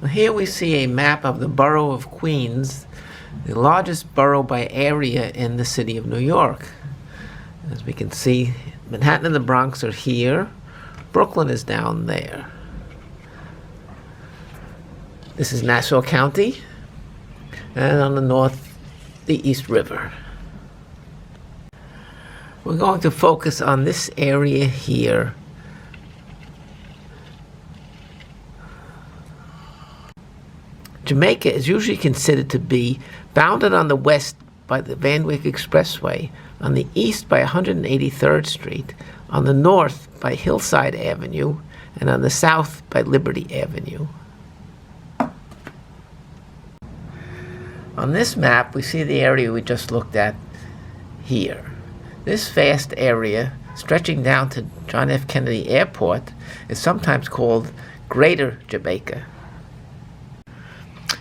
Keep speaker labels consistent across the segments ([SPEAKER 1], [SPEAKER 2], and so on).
[SPEAKER 1] Here we see a map of the borough of Queens, the largest borough by area in the city of New York. As we can see, Manhattan and the Bronx are here. Brooklyn is down there. This is Nassau County, and on the north, the East River. We're going to focus on this area here. Jamaica is usually considered to be bounded on the west by the Van Wyck Expressway, on the east by 183rd Street, on the north by Hillside Avenue, and on the south by Liberty Avenue. On this map, we see the area we just looked at here. This vast area, stretching down to John F. Kennedy Airport, is sometimes called Greater Jamaica.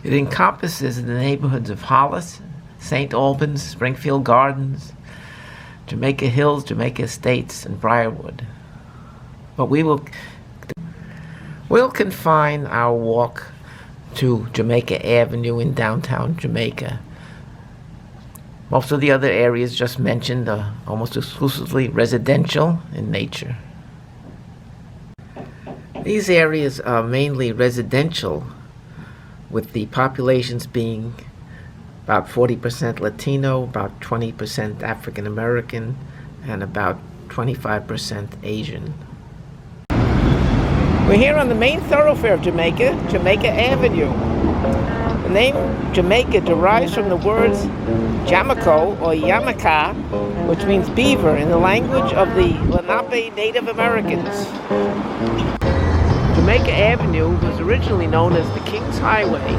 [SPEAKER 1] It encompasses the neighborhoods of Hollis, St. Albans, Springfield Gardens, Jamaica Hills, Jamaica Estates, and Briarwood. But we'll confine our walk to Jamaica Avenue in downtown Jamaica. Most of the other areas just mentioned are almost exclusively residential in nature. These areas are mainly residential, with the populations being about 40% Latino, about 20% African American, and about 25% Asian. We're here on the main thoroughfare of Jamaica, Jamaica Avenue. The name Jamaica derives from the words Jamaco or Yamaka, which means beaver in the language of the Lenape Native Americans. Jamaica Avenue was originally known as the King's Highway,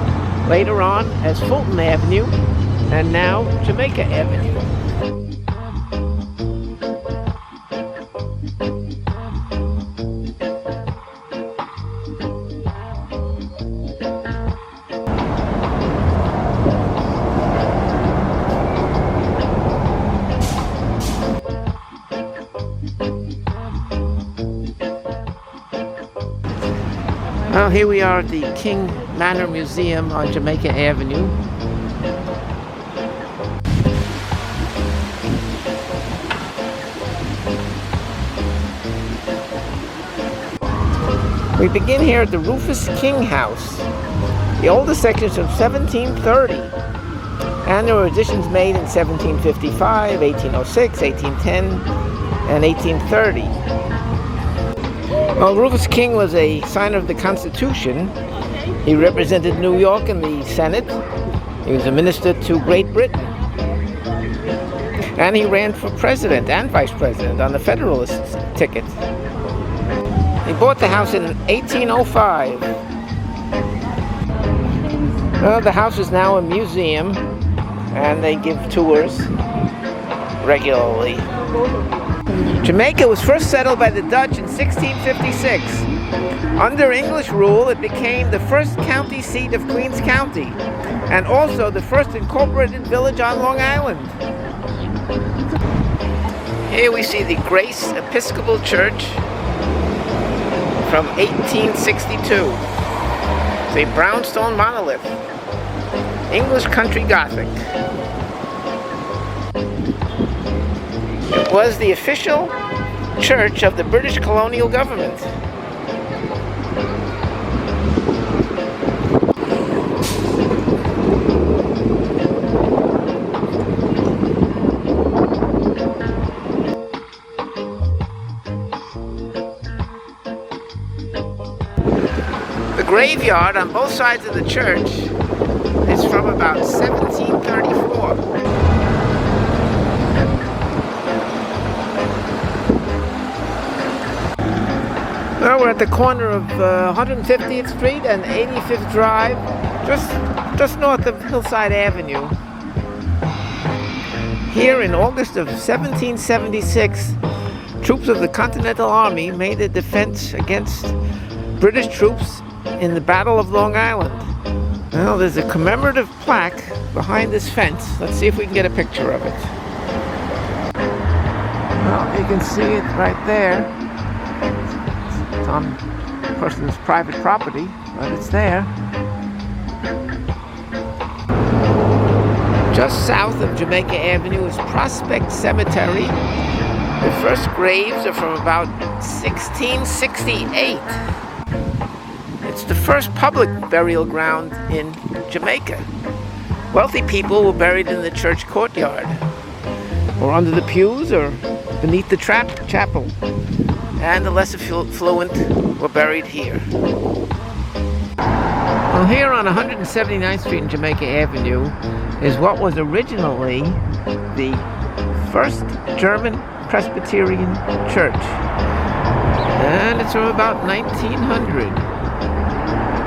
[SPEAKER 1] later on as Fulton Avenue, and now Jamaica Avenue. Well, here we are at the King Manor Museum on Jamaica Avenue. We begin here at the Rufus King House. The oldest section is from 1730, and there were additions made in 1755, 1806, 1810, and 1830. Well, Rufus King was a signer of the Constitution. He represented New York in the Senate. He was a minister to Great Britain. And he ran for president and vice president on the Federalist ticket. He bought the house in 1805. Well, the house is now a museum, and they give tours regularly. Jamaica was first settled by the Dutch in 1656. Under English rule, it became the first county seat of Queens County, and also the first incorporated village on Long Island. Here we see the Grace Episcopal Church from 1862. It's a brownstone monolith, English country Gothic. It was the official church of the British colonial government. The graveyard on both sides of the church is from about 1734. Well, we're at the corner of 150th Street and 85th Drive, just north of Hillside Avenue. Here in August of 1776, troops of the Continental Army made a defense against British troops in the Battle of Long Island. Well, there's a commemorative plaque behind this fence. Let's see if we can get a picture of it. Well, you can see it right there. It's on a person's private property, but it's there. Just south of Jamaica Avenue is Prospect Cemetery. The first graves are from about 1668. It's the first public burial ground in Jamaica. Wealthy people were buried in the church courtyard, or under the pews, or beneath the chapel. And the less affluent were buried here. Well, here on 179th Street and Jamaica Avenue is what was originally the first German Presbyterian church. And it's from about 1900.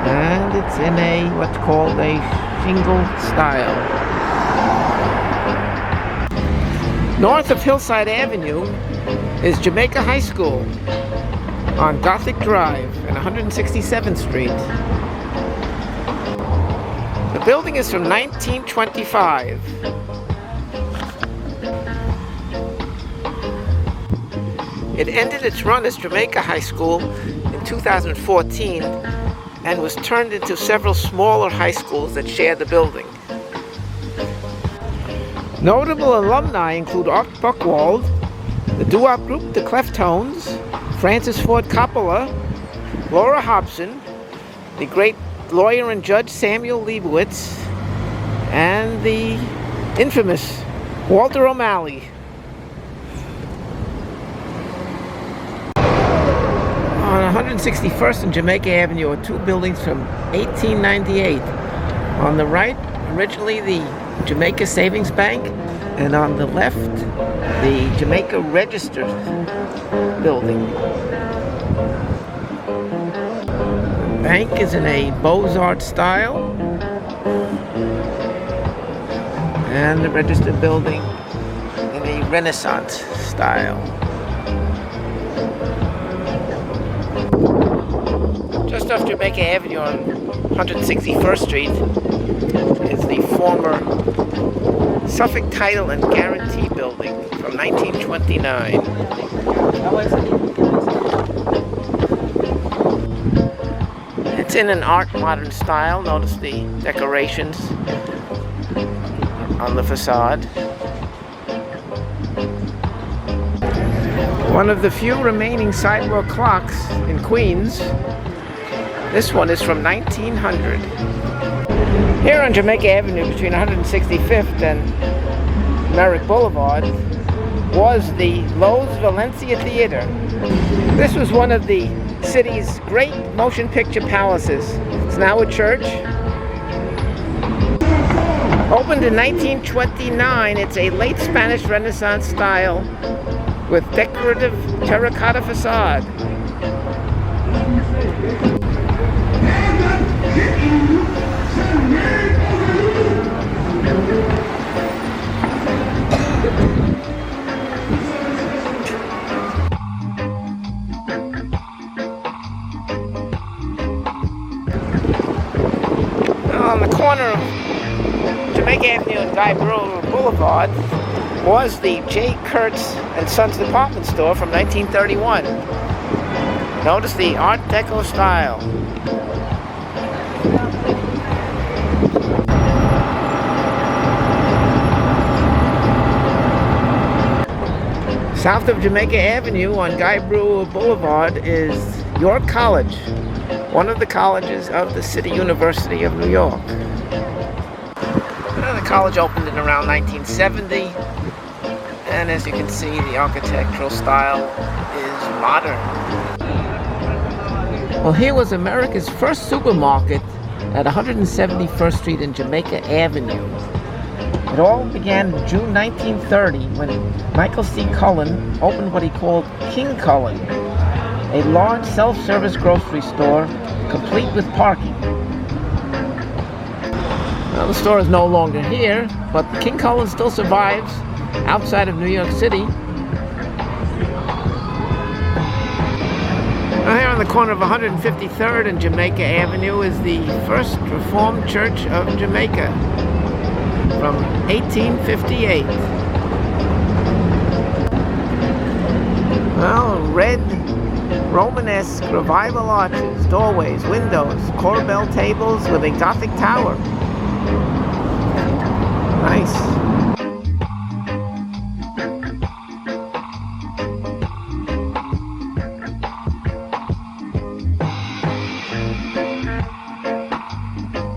[SPEAKER 1] And it's in what's called a shingle style. North of Hillside Avenue is Jamaica High School on Gothic Drive and 167th Street. The building is from 1925. It ended its run as Jamaica High School in 2014 and was turned into several smaller high schools that share the building. Notable alumni include Art Buchwald, the doo-wop group the Cleftones, Francis Ford Coppola, Laura Hobson, the great lawyer and judge Samuel Leibowitz, and the infamous Walter O'Malley. On 161st and Jamaica Avenue are two buildings from 1898. On the right, originally the Jamaica Savings Bank, and on the left, the Jamaica Register building. The bank is in a Beaux-Arts style, and the Register building in a Renaissance style. Just off Jamaica Avenue on 161st Street is the former Suffolk Title and Guarantee Building from 1929. It's in an art modern style. Notice the decorations on the facade. One of the few remaining sidewalk clocks in Queens. This one is from 1900. Here on Jamaica Avenue between 165th and Merrick Boulevard was the Lowe's Valencia Theater. This was one of the city's great motion picture palaces. It's now a church. Opened in 1929, it's a late Spanish Renaissance style with decorative terracotta facade. On the corner of Jamaica Avenue and Guy Brewer Boulevard was the J. Kurtz and Sons department store from 1931. Notice the Art Deco style. South of Jamaica Avenue on Guy Brewer Boulevard is York College, one of the colleges of the City University of New York. The college opened in around 1970, and as you can see, the architectural style is modern. Well, here was America's first supermarket at 171st Street and Jamaica Avenue. It all began June 1930 when Michael C. Cullen opened what he called King Cullen, a large self-service grocery store complete with parking. Well, the store is no longer here, but King Cullen still survives outside of New York City. Now here on the corner of 153rd and Jamaica Avenue is the First Reformed Church of Jamaica from 1858. Well, red Romanesque revival arches, doorways, windows, corbel tables with a Gothic tower. Nice.